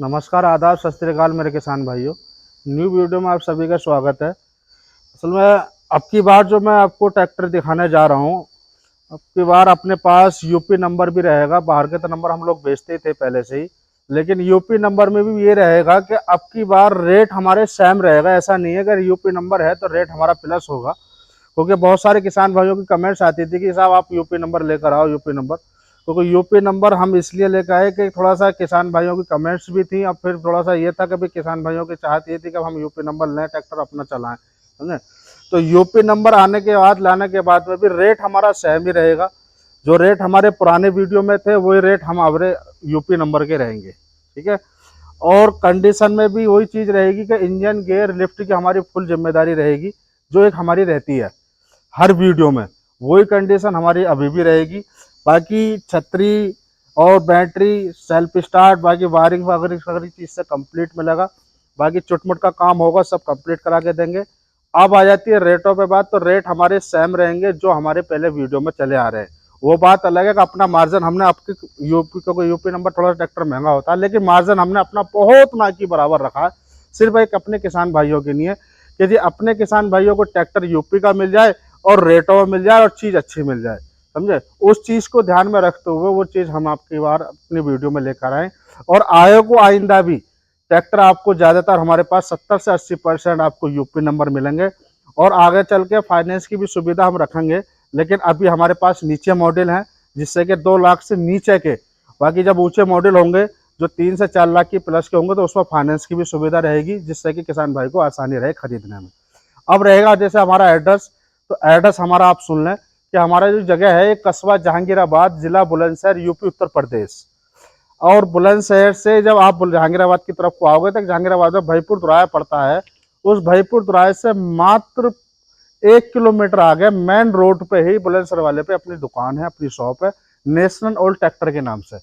नमस्कार, आदाब, सत श्री अकाल मेरे किसान भाइयों। न्यू वीडियो में आप सभी का स्वागत है। असल में अब की बार जो मैं आपको ट्रैक्टर दिखाने जा रहा हूँ, अब की बार अपने पास यूपी नंबर भी रहेगा। बाहर के तो नंबर हम लोग बेचते ही थे पहले से ही, लेकिन यूपी नंबर में भी ये रहेगा कि अब की बार रेट हमारे सेम रहेगा। ऐसा नहीं है अगर यूपी नंबर है तो रेट हमारा प्लस होगा, क्योंकि बहुत सारे किसान भाइयों की कमेंट्स आती थी कि साहब आप यूपी नंबर लेकर आओ, यूपी नंबर। क्योंकि यूपी नंबर हम इसलिए लेकर आए कि थोड़ा सा किसान भाइयों की कमेंट्स भी थी, अब फिर थोड़ा सा ये था कि भाई किसान भाइयों की चाहत ये थी कि हम यूपी नंबर लें, ट्रैक्टर अपना चलाएं, समझे। तो यूपी नंबर आने के बाद, लाने के बाद में भी रेट हमारा सेम ही रहेगा। जो रेट हमारे पुराने वीडियो में थे वही रेट हम हमारे यूपी नंबर के रहेंगे, ठीक है। और कंडीशन में भी वही चीज़ रहेगी कि इंजन गेयर लिफ्ट की हमारी फुल जिम्मेदारी रहेगी, जो एक हमारी रहती है हर वीडियो में। वही कंडीशन हमारी अभी भी रहेगी। बाकी छतरी और बैटरी, सेल्फ स्टार्ट, बाकी वायरिंग वगैरह सारी चीज़ से कंप्लीट मिलेगा। बाकी चुटमुट का काम होगा सब कंप्लीट करा के देंगे। अब आ जाती है रेटों पे बात, तो रेट हमारे सेम रहेंगे जो हमारे पहले वीडियो में चले आ रहे हैं। वो बात अलग है कि अपना मार्जिन हमने आपकी यूपी, क्योंकि यूपी नंबर थोड़ा ट्रैक्टर महंगा होता है, लेकिन मार्जिन हमने अपना बहुत ना की बराबर रखा है। सिर्फ एक अपने किसान भाइयों के लिए कि जी अपने किसान भाइयों को ट्रैक्टर यूपी का मिल जाए और रेटों में मिल जाए और चीज़ अच्छी मिल जाए, समझे। उस चीज़ को ध्यान में रखते हुए वो चीज़ हम आपकी बार अपनी वीडियो में लेकर आए। और आए को आइंदा भी ट्रैक्टर आपको ज़्यादातर हमारे पास 70 से 80% आपको यूपी नंबर मिलेंगे। और आगे चल के फाइनेंस की भी सुविधा हम रखेंगे, लेकिन अभी हमारे पास नीचे मॉडल हैं जिससे कि 2 लाख से नीचे के। बाकी जब ऊँचे मॉडल होंगे जो 3 से 4 लाख की प्लस के होंगे तो उसमें फाइनेंस की भी सुविधा रहेगी, जिससे कि किसान भाई को आसानी रहे खरीदने में। अब रहेगा जैसे हमारा एड्रेस, तो एड्रेस हमारा आप सुन लें कि हमारा जो जगह है एक कस्बा जहांगीराबाद, जिला बुलंदशहर, यूपी उत्तर प्रदेश। और बुलंदशहर से जब आप जहांगीराबाद की तरफ को आओगे तो जहांगीराबाद में भाईपुर दुराया पड़ता है। उस भाईपुर दुराया से मात्र 1 किलोमीटर आगे मेन रोड पे ही बुलंदशहर वाले पे अपनी दुकान है, अपनी शॉप है, नेशनल ओल्ड ट्रैक्टर के नाम से।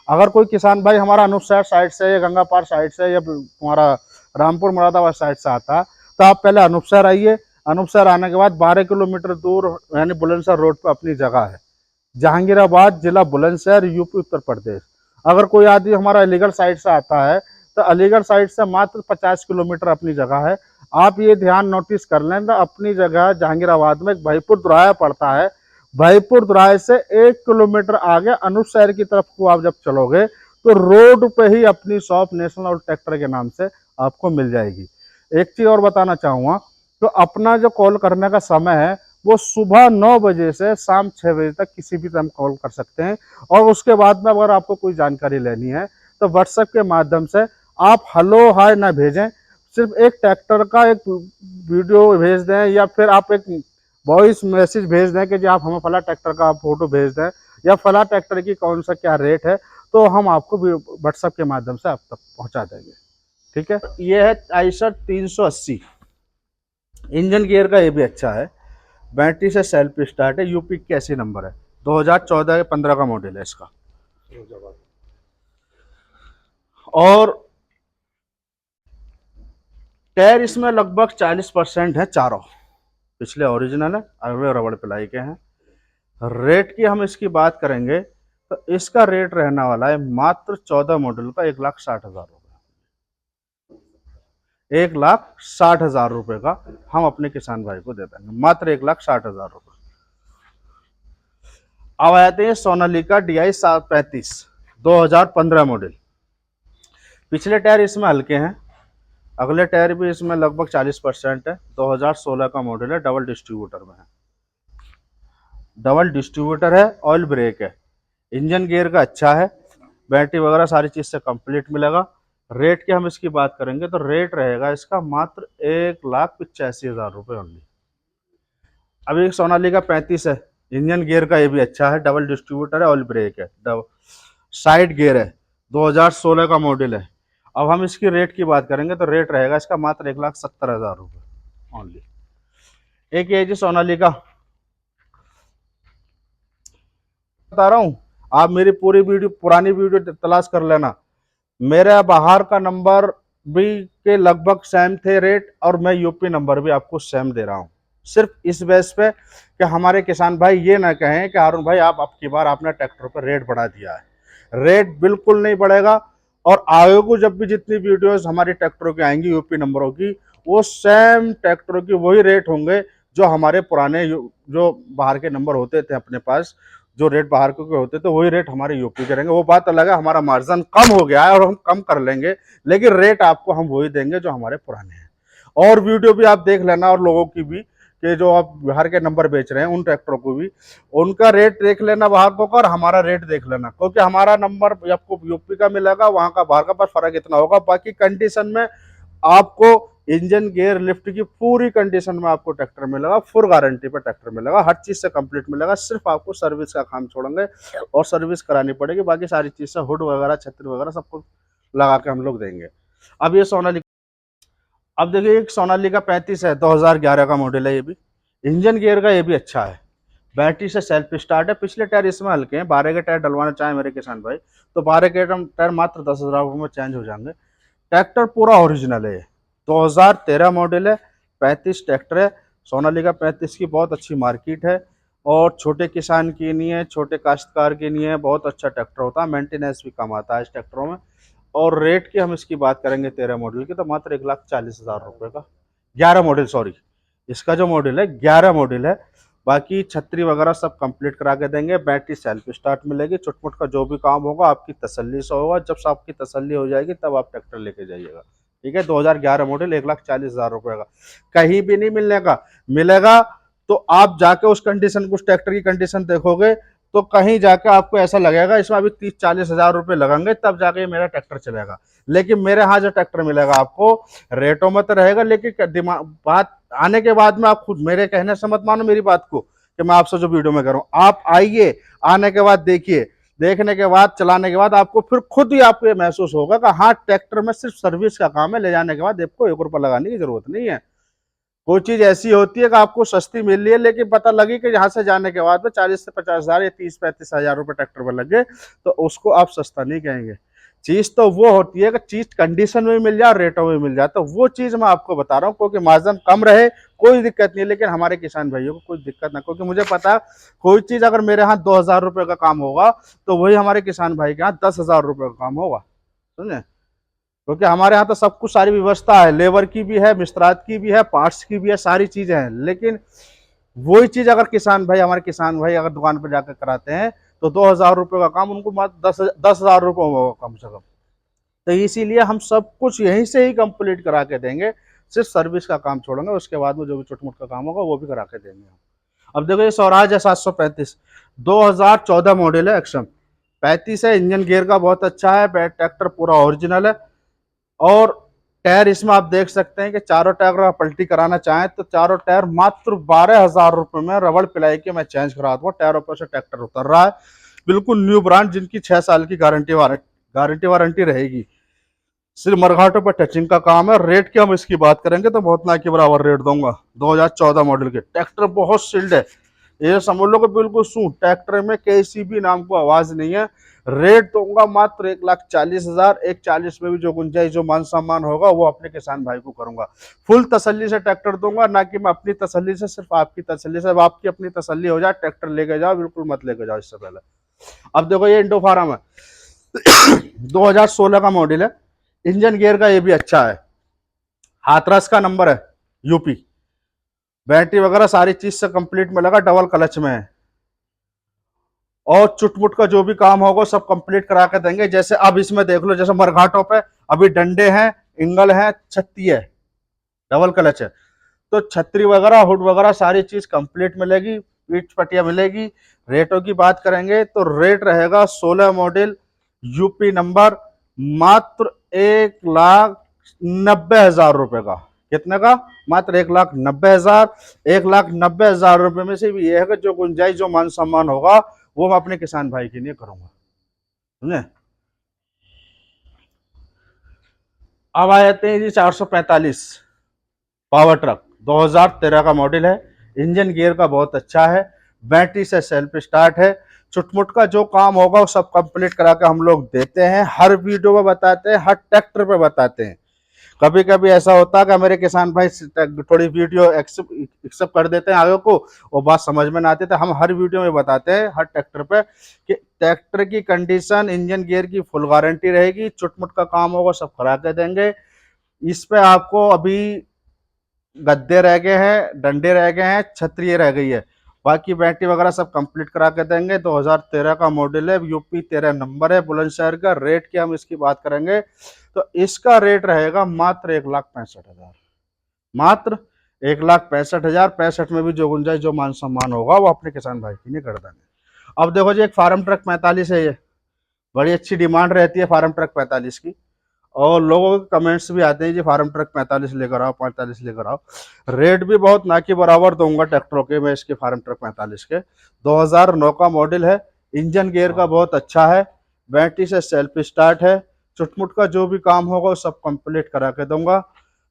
अगर कोई किसान भाई हमारा अनूपशहर साइड से या गंगापार साइड से या हमारा रामपुर मुरादाबाद साइड से आता है तो आप पहले अनूपशहर आइए। अनूपशहर आने के बाद 12 किलोमीटर दूर यानी बुलंदशहर रोड पर अपनी जगह है, जहांगीराबाद, जिला बुलंदशहर, यूपी उत्तर प्रदेश। अगर कोई आदमी हमारा अलीगढ़ साइड से आता है तो अलीगढ़ साइड से मात्र 50 किलोमीटर अपनी जगह है। आप ये ध्यान नोटिस कर लें तो अपनी जगह जहांगीराबाद में भाईपुर दुराया पड़ता है। भाईपुर दुराया से 1 किलोमीटर आगे अनूपशहर की तरफ को आप जब चलोगे तो रोड पे ही अपनी शॉप नेशनल ट्रैक्टर के नाम से आपको मिल जाएगी। एक चीज और बताना चाहूँगा, तो अपना जो कॉल करने का समय है वो सुबह 9 बजे से शाम 6 बजे तक किसी भी टाइम कॉल कर सकते हैं। और उसके बाद में अगर आपको कोई जानकारी लेनी है तो व्हाट्सएप के माध्यम से आप हेलो हाय ना भेजें, सिर्फ एक ट्रैक्टर का एक वीडियो भेज दें या फिर आप एक वॉइस मैसेज भेज दें कि जी आप हमें फला ट्रैक्टर का आप फोटो भेज दें या फला ट्रैक्टर की कौन सा क्या रेट है, तो हम आपको व्हाट्सएप के माध्यम से आप तक पहुंचा देंगे, ठीक है। ये है आइशर 380, इंजन गियर का ये भी अच्छा है, बैटरी से सेल्फ स्टार्ट है, यूपी 81 नंबर है, 2014 या 15 का मॉडल है इसका। और टायर इसमें लगभग 40% है चारों, पिछले ओरिजिनल है, अगले रबड़ पिलाई के हैं। रेट की हम इसकी बात करेंगे तो इसका रेट रहने वाला है मात्र 14 मॉडल का 1,60,000 रुपये। 1,60,000 रुपये का हम अपने किसान भाई को दे देंगे, मात्र 1,60,000 रुपये। अब आते हैं सोनालिका DI 735, 2015 मॉडल। पिछले टायर इसमें हल्के हैं, अगले टायर भी इसमें लगभग 40% है, 2016 का मॉडल है, डबल डिस्ट्रीब्यूटर में है, डबल डिस्ट्रीब्यूटर है, ऑयल ब्रेक है, इंजन गियर का अच्छा है, बैटरी वगैरह सारी चीज़ से कंप्लीट मिलेगा। रेट की हम इसकी बात करेंगे तो रेट रहेगा इसका मात्र 1,85,000 रुपये ओनली। अभी एक सोनालिका 35 है, इंजन गियर का ये भी अच्छा है, डबल डिस्ट्रीब्यूटर है, ऑयल ब्रेक है, साइड गियर है, 2016 का मॉडल है। अब हम इसकी रेट की बात करेंगे तो रेट रहेगा इसका मात्र 1,70,000 रुपये ओनली। एक ये जी सोनालिका बता रहा हूँ, आप मेरी पूरी वीडियो, पुरानी वीडियो तलाश कर लेना। मेरा बाहर का नंबर भी के लगभग सेम थे रेट, और मैं यूपी नंबर भी आपको सेम दे रहा हूँ, सिर्फ इस बेस पे कि हमारे किसान भाई ये ना कहें कि हारून भाई आप अब की बार आपने ट्रैक्टर पर रेट बढ़ा दिया है। रेट बिल्कुल नहीं बढ़ेगा। और आगे को जब भी जितनी वीडियोस हमारी ट्रैक्टरों की आएंगी यूपी नंबरों की, वो सेम ट्रैक्टरों की वही रेट होंगे जो हमारे पुराने जो बाहर के नंबर होते थे अपने पास, जो रेट बाहर के होते थे वही रेट हमारे यूपी के रहेंगे। वो बात अलग है, हमारा मार्जिन कम हो गया है और हम कम कर लेंगे, लेकिन रेट आपको हम वही देंगे जो हमारे पुराने हैं। और वीडियो भी आप देख लेना, और लोगों की भी, कि जो आप बिहार के नंबर बेच रहे हैं उन ट्रैक्टरों को भी, उनका रेट देख लेना बाहर को और हमारा रेट देख लेना, क्योंकि हमारा नंबर आपको यूपी का मिलेगा, वहां का बाहर का, बस फर्क इतना होगा। बाकी कंडीशन में आपको इंजन गियर लिफ्ट की पूरी कंडीशन में आपको ट्रैक्टर मिलेगा, फुल गारंटी पे ट्रैक्टर मिलेगा, हर चीज से कंप्लीट मिलेगा। सिर्फ आपको सर्विस का काम छोड़ेंगे और सर्विस करानी पड़ेगी, बाकी सारी चीज से हुड वगैरह छतरी वगैरह सबको लगा के हम लोग देंगे। अब ये सोनालिका, अब देखिए एक सोनालिका 35 है, 2011 का मॉडल है। ये भी इंजन गियर का ये भी अच्छा है, बैटरी से सेल्फ स्टार्ट है। पिछले टायर इसमें हल्के हैं, 12 के टायर डलवाना चाहे मेरे किसान भाई तो 12 के टायर मात्र 10,000 रुपये में चेंज हो जाएंगे। ट्रैक्टर पूरा ओरिजिनल है, 2013 मॉडल है, 35 ट्रैक्टर है। सोनालिका 35 की बहुत अच्छी मार्केट है, और छोटे किसान की नहीं है, छोटे काश्तकार के नहीं है, बहुत अच्छा ट्रैक्टर होता है, मेंटेनेंस भी कम आता है इस ट्रैक्टरों में। और रेट की हम इसकी बात करेंगे 13 मॉडल की, तो मात्र 1,40,000 रुपये का। 11 मॉडल, सॉरी, इसका जो मॉडल है 11 मॉडल है। बाकी छतरी वगैरह सब कंप्लीट करा के देंगे, बैटरी सेल्फ स्टार्ट मिलेगी, चुटमुट का जो भी काम होगा आपकी तसल्ली से होगा। जब से आपकी तसल्ली हो जाएगी तब आप ट्रैक्टर लेके जाइएगा, ठीक है। 2011 मॉडल 1,40,000 रुपये का, कहीं भी नहीं मिलने का। मिलेगा तो आप जाके उस कंडीशन, उस ट्रैक्टर की कंडीशन देखोगे तो कहीं जाके आपको ऐसा लगेगा इसमें अभी 30-40 हज़ार रुपये लगेंगे तब जाके मेरा ट्रैक्टर चलेगा। लेकिन मेरे यहाँ जो ट्रैक्टर मिलेगा आपको, रेटों में तो रहेगा, लेकिन दिमाग बात आने के बाद में आप खुद, मेरे कहने से मत मानो मेरी बात को कि मैं आपसे जो वीडियो में कर रहा हूँ, आप आइए, आने के बाद देखिए, देखने के बाद, चलाने के बाद आपको फिर खुद ही आपको ये महसूस होगा कि हाँ, ट्रैक्टर में सिर्फ सर्विस का काम है, ले जाने के बाद आपको 1 रुपया लगाने की जरूरत नहीं है। कोई चीज ऐसी होती है कि आपको सस्ती मिल रही है, लेकिन पता लगी कि यहाँ से जाने के बाद में 40 से 50 हज़ार या 30-35 हज़ार रुपये ट्रैक्टर पर लग गए, तो उसको आप सस्ता नहीं कहेंगे। चीज तो वो होती है कि चीज कंडीशन में मिल जाए, रेटों में मिल जाए, तो वो चीज मैं आपको बता रहा हूँ, क्योंकि मार्जिन कम रहे कोई दिक्कत नहीं, लेकिन हमारे किसान भाइयों को कोई दिक्कत ना, क्योंकि मुझे पता है कोई चीज अगर मेरे यहाँ 2,000 रुपये का काम होगा तो वही हमारे किसान भाई के यहाँ 10,000 रुपये का काम होगा, समझे। क्योंकि हमारे यहाँ तो सब कुछ, सारी व्यवस्था है, लेबर की भी है, मिस्त्रात की भी है, पार्ट्स की भी है, सारी चीजें हैं। लेकिन वही चीज अगर किसान भाई, हमारे किसान भाई अगर दुकान पर जाकर कराते हैं तो 2,000 रुपये का काम उनको मात्र 10,000 रुपये होगा कम से कम। तो इसीलिए हम सब कुछ यहीं से ही कंप्लीट करा के देंगे, सिर्फ सर्विस का काम छोड़ेंगे, उसके बाद में जो भी छोटा मोटा काम होगा वो भी करा के देंगे हम। अब देखो ये स्वराज है 735, 2014 मॉडल है, एक्शन 35 है, इंजन गियर का बहुत अच्छा है, ट्रैक्टर पूरा ओरिजिनल है। और टायर इसमें आप देख सकते हैं कि चारों टायर अगर आप पलटी कराना चाहें तो चारों टायर मात्र 12,000 रुपये में रबड़ पिलाई के मैं चेंज करा दूंगा। टायरों पर से ट्रैक्टर उतर रहा है, बिल्कुल न्यू ब्रांड, जिनकी 6 साल की गारंटी वारंटी रहेगी। सिर्फ मरघाटों पर टचिंग का काम है। रेट की हम इसकी बात करेंगे तो बहुत ना के बराबर रेट दूंगा। 2014 मॉडल के ट्रैक्टर बहुत सिल्ड है, ये समझ लो कि बिल्कुल सूट, ट्रैक्टर में किसी भी नाम को आवाज नहीं है। रेट दूंगा मात्र 1,40,000, 1,40 में भी जो गुंजाइश, जो मान सम्मान होगा वो अपने किसान भाई को करूंगा। फुल तसल्ली से ट्रैक्टर दूंगा, ना कि मैं अपनी तसल्ली से, सिर्फ आपकी तसल्ली से। आपकी अपनी तसल्ली हो जाए, ट्रैक्टर लेके जाओ, बिल्कुल मत लेके जाओ इससे पहले। अब देखो ये इंडो फार्म है 2016 का मॉडल है, इंजन गियर का ये भी अच्छा है, हाथरस का नंबर है, यूपी, बैटरी वगैरह सारी चीज से कंप्लीट मिलेगा, डबल क्लच में है। और चुटमुट का जो भी काम होगा सब कंप्लीट करा के देंगे। जैसे अब इसमें देख लो, जैसे मरघाटों पे अभी डंडे हैं, इंगल है, छत्ती है, डबल क्लच है, तो छतरी वगैरह, हुड वगैरह सारी चीज कंप्लीट मिलेगी, पीठ पटिया मिलेगी। रेटों की बात करेंगे तो रेट रहेगा 16 मॉडल यूपी नंबर मात्र 1,90,000 रुपए का। कितने का? मात्र 1,90,000। 1,90,000 रुपए में से भी ये है कि जो गुंजाइश, जो मान सम्मान होगा वो मैं अपने किसान भाई के लिए करूंगा, समझे। अब आ जाते हैं जी 445 पावर ट्रक, 2013 का मॉडल है, इंजन गियर का बहुत अच्छा है, बैटरी से सेल्फ स्टार्ट है। चुटमुट का जो काम होगा वो सब कंप्लीट करा के हम लोग देते हैं, हर वीडियो में बताते हैं, हर ट्रैक्टर पे बताते हैं। कभी कभी ऐसा होता है कि मेरे किसान भाई थोड़ी वीडियो एक्सेप्ट कर देते हैं आगे को, वो बात समझ में ना आती, तो हम हर वीडियो में बताते हैं हर ट्रैक्टर पे कि ट्रैक्टर की कंडीशन, इंजन गियर की फुल गारंटी रहेगी, चुटमुट का काम होगा सब करा के देंगे। इस पे आपको अभी गद्दे रह गए हैं, डंडे रह गए हैं, छतरी रह गई है, बाकी बैटरी वगैरह सब कंप्लीट करा के देंगे। 2013 का मॉडल है, यूपी 13 नंबर है, बुलंदशहर का। रेट की हम इसकी बात करेंगे तो इसका रेट रहेगा मात्र 1,65,000, मात्र 1,65,000। 65 में भी जो गुंजाइश, जो मान सम्मान होगा वो अपने किसान भाई की नहीं कर देंगे। अब देखो जी, एक फार्म ट्रक 45 है, ये बड़ी अच्छी डिमांड रहती है फार्म ट्रक 45 की, और लोगों के कमेंट्स भी आते हैं जी फार्म ट्रक 45 लेकर आओ, 45 लेकर आओ। रेट भी बहुत ना के बराबर दूंगा ट्रैक्टरों के मैं इसके, फार्म ट्रक 45 के। 2009 का मॉडल है, इंजन गियर का बहुत अच्छा है, बैटरी से सेल्फ स्टार्ट है, चुटमुट का जो भी काम होगा सब कंप्लीट करा के दूंगा।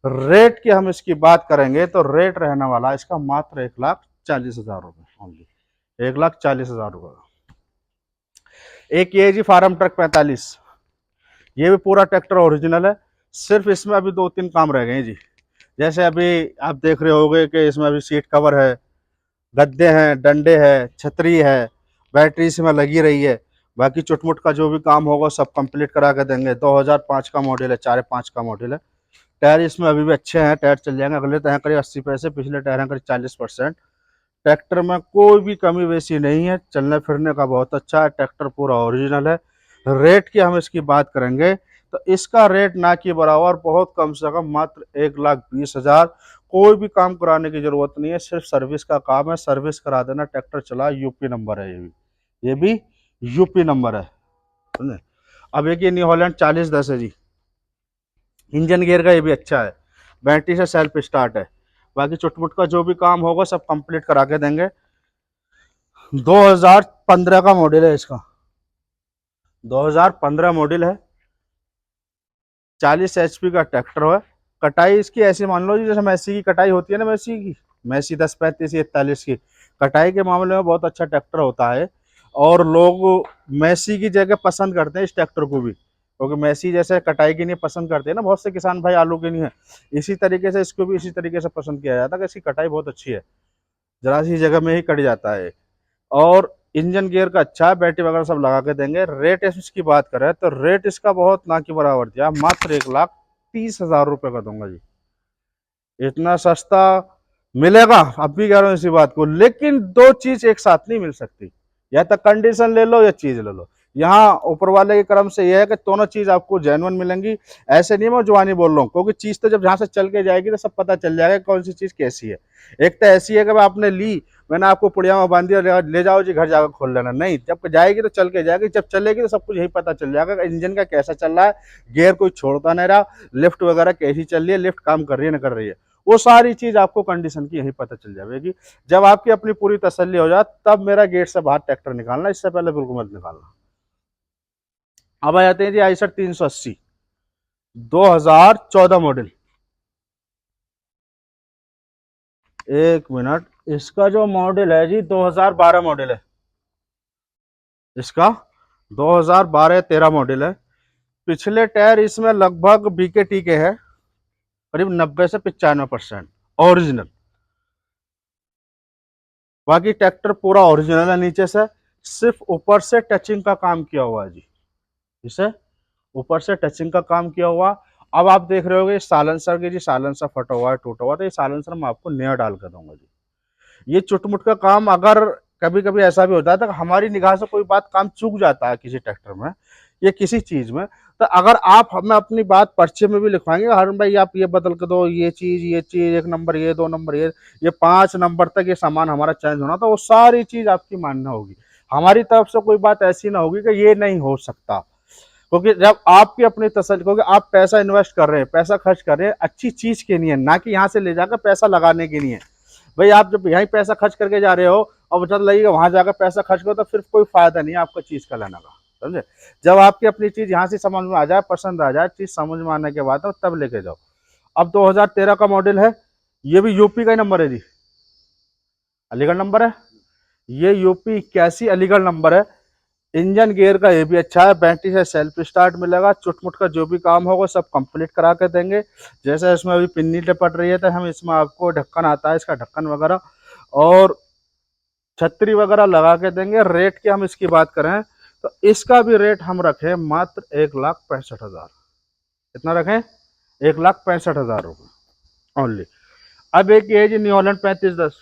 रेट की हम इसकी बात करेंगे तो रेट रहने वाला इसका मात्र 1,40,000 रुपये ओनली, 1,40,000 रुपये। एक ये जी फार्म ट्रक 45, ये भी पूरा ट्रैक्टर ओरिजिनल है, सिर्फ इसमें अभी 2-3 काम रह गए हैं जी। जैसे अभी आप देख रहे होंगे कि इसमें अभी सीट कवर है, गद्दे हैं, डंडे हैं, छतरी है, बैटरी इसमें लगी रही है, बाकी चुटमुट का जो भी काम होगा सब कंप्लीट करा के देंगे। 2005 का मॉडल है, 4.5 का मॉडल है। टायर इसमें अभी भी अच्छे हैं, टायर चल जाएंगे, अगले टायर करीब 80 पैसे, पिछले टायर हैं करीब 40%। ट्रैक्टर में कोई भी कमी वैसी नहीं है, चलने फिरने का बहुत अच्छा है, ट्रैक्टर पूरा ओरिजिनल है। रेट की हम इसकी बात करेंगे तो इसका रेट ना कि बराबर, बहुत कम से कम मात्र 1,20,000। कोई भी काम कराने की जरूरत नहीं है, सिर्फ सर्विस का काम है, सर्विस करा देना, ट्रैक्टर चला, यूपी नंबर है, ये भी यूपी नंबर है, समझे। अब एक ये न्यू हॉलैंड 4010 है जी, इंजन गियर का ये भी अच्छा है, बैटरी से सेल्फ स्टार्ट है, बाकी चुटमुट का जो भी काम होगा सब कंप्लीट करा के देंगे। 2015 का मॉडल है इसका, 2015 मॉडल है, 40 HP का ट्रैक्टर है। कटाई इसकी ऐसी मान लो जी, जैसे मैसी की कटाई होती है ना, मैसी 10-35 41 की कटाई के मामले में बहुत अच्छा ट्रैक्टर होता है, और लोग मैसी की जगह पसंद करते हैं इस ट्रैक्टर को भी, क्योंकि मैसी जैसे कटाई के लिए पसंद करते हैं ना बहुत से किसान भाई, आलू के लिए है, इसी तरीके से इसको भी इसी तरीके से पसंद किया जाता है कि इसकी कटाई बहुत अच्छी है, जरा सी जगह में ही कट जाता है। और इंजन गियर का अच्छा है, बैटरी वगैरह सब लगा के देंगे। रेट इसकी बात करें तो रेट इसका बहुत ना की बराबर दिया, मात्र 1,30,000 रुपये का दूंगा जी। इतना सस्ता मिलेगा, अब भी कह रहा हूँ इसी बात को, लेकिन दो चीज एक साथ नहीं मिल सकती, या तो कंडीशन ले लो या चीज ले लो। यहाँ ऊपर वाले के क्रम से यह है कि दोनों चीज आपको जेन्युइन मिलेंगी। ऐसे नहीं मैं जुबानी बोल रहा हूँ, क्योंकि चीज तो जब जहां से चल के जाएगी तो सब पता चल जाएगा कौन सी चीज कैसी है। एक तो ऐसी है कि आपने ली, मैंने आपको पुड़िया में बांध दिया, ले जाओ जी घर जाकर खोल लेना, नहीं, जब जाएगी तो चल के जाएगी, जब चलेगी तो सब कुछ यही पता चल जाएगा इंजन का कैसा चल रहा है, गियर कोई छोड़ता नहीं रहा, लिफ्ट वगैरह कैसी चल रही है, लिफ्ट काम कर रही है ना कर रही है, वो सारी चीज आपको कंडीशन की यही पता चल जाएगी। जब आपकी अपनी पूरी तसल्ली हो जाए तब मेरा गेट से बाहर ट्रैक्टर निकालना, इससे पहले बिल्कुल मत निकालना। अब आ जाते हैं जी आइसर 380, 2014 मॉडल। एक मिनट, इसका जो मॉडल है जी 2012 मॉडल है, इसका 2012-13 मॉडल है। पिछले टायर इसमें लगभग बीकेटी के है, करीब 90 से 95% ओरिजिनल, बाकी ट्रैक्टर पूरा ओरिजिनल है नीचे से, सिर्फ ऊपर से टचिंग का काम किया हुआ है जी, इसे ऊपर से टचिंग का काम किया हुआ। अब आप देख रहे होगे साइलेंसर की जी, साइलेंसर फटा हुआ है, टूटा हुआ, तो ये साइलेंसर मैं आपको नया डाल कर दूंगा जी। ये चुटमुट का काम, अगर कभी कभी ऐसा भी होता है तो हमारी निगाह से कोई बात काम चूक जाता है किसी ट्रैक्टर में या किसी चीज में, तो अगर आप हमें अपनी बात पर्चे में भी लिखवाएंगे, हर भाई आप ये बदल के दो, ये चीज 1 नंबर, ये 2 नंबर, ये 5 नंबर तक ये सामान हमारा चेंज होना, तो वो सारी चीज आपकी मानना होगी। हमारी तरफ से कोई बात ऐसी ना होगी कि ये नहीं हो सकता, क्योंकि जब आपकी अपनी तसल्ली, क्योंकि आप पैसा इन्वेस्ट कर रहे हैं, पैसा खर्च कर रहे हैं अच्छी चीज के लिए, ना कि यहाँ से ले जाकर पैसा लगाने के लिए। भाई आप जब यहीं पैसा खर्च करके जा रहे हो और बचत लगेगा, वहां जाकर पैसा खर्च करो तो फिर कोई फायदा नहीं है आपका चीज का लेने का, समझे। जब आपकी अपनी चीज यहाँ से समझ में आ जाए, पसंद आ जाए, चीज समझ में आने के बाद तब लेके जाओ। अब 2013 का मॉडल है, ये भी यूपी का ही नंबर है जी, अलीगढ़ नंबर है, ये यूपी 81 अलीगढ़ नंबर है। इंजन गियर का ये भी अच्छा है, बैटरी से सेल्फ स्टार्ट मिलेगा, चुटमुट का जो भी काम होगा सब कंप्लीट करा के देंगे। जैसे इसमें अभी पिन्नी लिपट रही है तो हम इसमें आपको ढक्कन आता है, इसका ढक्कन वगैरह और छतरी वगैरह लगा के देंगे। रेट की हम इसकी बात करें तो इसका भी रेट हम रखें मात्र 1,65,000। कितना रखें? 1,65,000 रुपये ओनली। अब एक ये जी न्यू हॉलैंड 3510,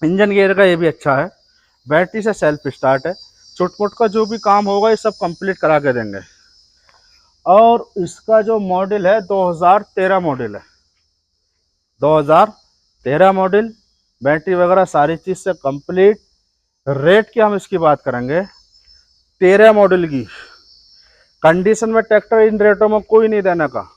इंजन गियर का ये भी अच्छा है, बैटरी से सेल्फ स्टार्ट है, चुटपुट का जो भी काम होगा ये सब कंप्लीट करा के देंगे। और इसका जो मॉडल है 2013 मॉडल है, 2013 मॉडल, बैटरी वगैरह सारी चीज से कंप्लीट। रेट की हम इसकी बात करेंगे 13 मॉडल की कंडीशन में, ट्रैक्टर इन रेटों में कोई नहीं देने का।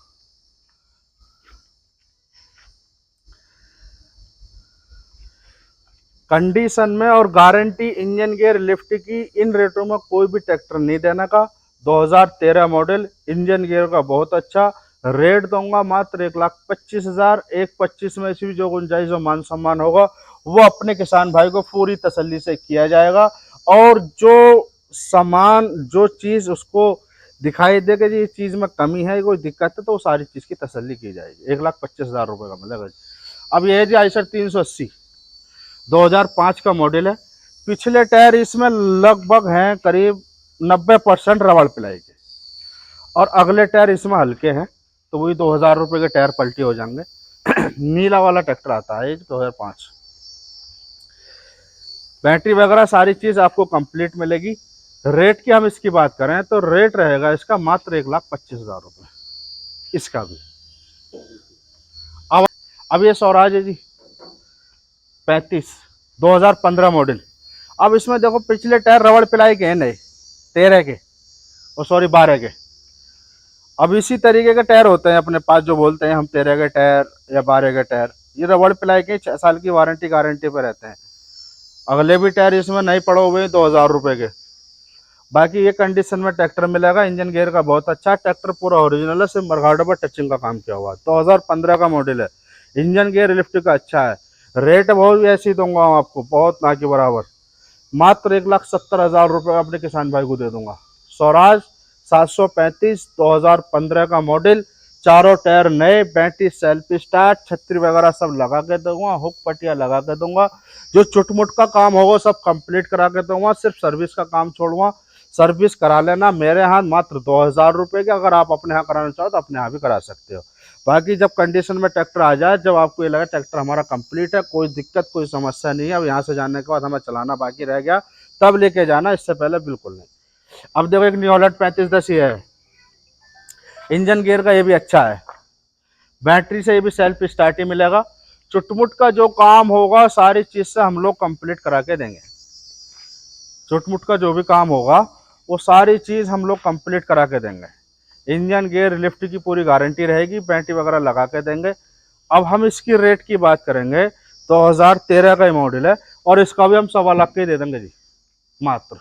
कंडीशन में और गारंटी इंजन गियर लिफ्ट की इन रेटों में कोई भी ट्रैक्टर नहीं देने का। 2013 मॉडल, इंजन गियर का बहुत अच्छा। रेट दूंगा मात्र 1,25,000। 1,25 में से भी जो गुंजाइश जो मान सम्मान होगा वो अपने किसान भाई को पूरी तसल्ली से किया जाएगा। और जो सामान जो चीज उसको दिखाई दे कि ये चीज में कमी है, कोई दिक्कत है, तो वो सारी चीज की तसल्ली की जाएगी। 1,25,000 रुपये का मिलेगा। अब ये है जी आइशर 380, 2005 का मॉडल है। पिछले टायर इसमें लगभग हैं करीब 90% रबड़ पिलाई के, और अगले टायर इसमें हल्के हैं, तो वही 2,000 रुपये के टायर पलटी हो जाएंगे। नीला वाला ट्रैक्टर आता है 2005। बैटरी वगैरह सारी चीज आपको कंप्लीट मिलेगी। रेट की हम इसकी बात करें तो रेट रहेगा इसका मात्र 1,25,000 रुपये इसका भी। अब ये स्वराज है जी 35, 2015 मॉडल। अब इसमें देखो पिछले टायर रबड़ पिलाई के हैं नए, 13 के, और सॉरी 12 के। अब इसी तरीके के टायर होते हैं अपने पास, जो बोलते हैं हम 13 के टायर या 12 के टायर, ये रबड़ पिलाई के 6 साल की वारंटी गारंटी पे रहते हैं। अगले भी टायर इसमें नहीं पड़े हुए हैं 2,000 रुपये के। बाकी ये कंडीशन में ट्रैक्टर मिलेगा। इंजन गियर का बहुत अच्छा ट्रैक्टर, पूरा ओरिजिनल है, सिर्फ मरघाटों पर टचिंग का काम किया हुआ है। 2015 का मॉडल है, इंजन गियर लिफ्ट का अच्छा है। रेट बहुत ऐसी दूंगा आपको, बहुत ना के बराबर, मात्र 1,70,000 रुपये अपने किसान भाई को दे दूंगा। स्वराज 735, 2015 का मॉडल, चारों टायर नए, बैटरी सेल्फ स्टार्ट, छतरी वगैरह सब लगा के दूंगा, हुक पटिया लगा के दूंगा। जो चुटमुट का काम होगा सब कंप्लीट करा के दूंगा, सिर्फ सर्विस का काम छोड़ूंगा। सर्विस करा लेना मेरे यहाँ मात्र 2,000 रुपये के। अगर आप अपने यहाँ कराना चाहो तो अपने यहाँ भी करा सकते हो। बाकी जब कंडीशन में ट्रैक्टर आ जाए, जब आपको ये लगे ट्रैक्टर हमारा कंप्लीट है, कोई दिक्कत कोई समस्या नहीं है, अब यहाँ से जाने के बाद हमें चलाना बाकी रह गया, तब लेके जाना, इससे पहले बिल्कुल नहीं। अब देखो एक न्यू हॉलैंड 3510 ही है, इंजन गियर का ये भी अच्छा है, बैटरी से ये भी सेल्फ स्टार्ट ही मिलेगा। चुटमुट का जो काम होगा सारी चीज से हम लोग कंप्लीट करा के देंगे। चुटमुट का जो भी काम होगा वो सारी चीज हम लोग कंप्लीट करा के देंगे। इंजन गियर लिफ्ट की पूरी गारंटी रहेगी, बैटरी वगैरह लगा के देंगे। अब हम इसकी रेट की बात करेंगे, 2013 का मॉडल है, और इसका भी हम 1,15,000 के दे देंगे जी मात्र।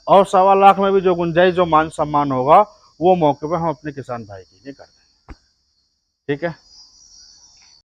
और 1,15,000 में भी जो गुंजाइश जो मान सम्मान होगा वो मौके पे हम अपने किसान भाई की नहीं करते। ठीक है।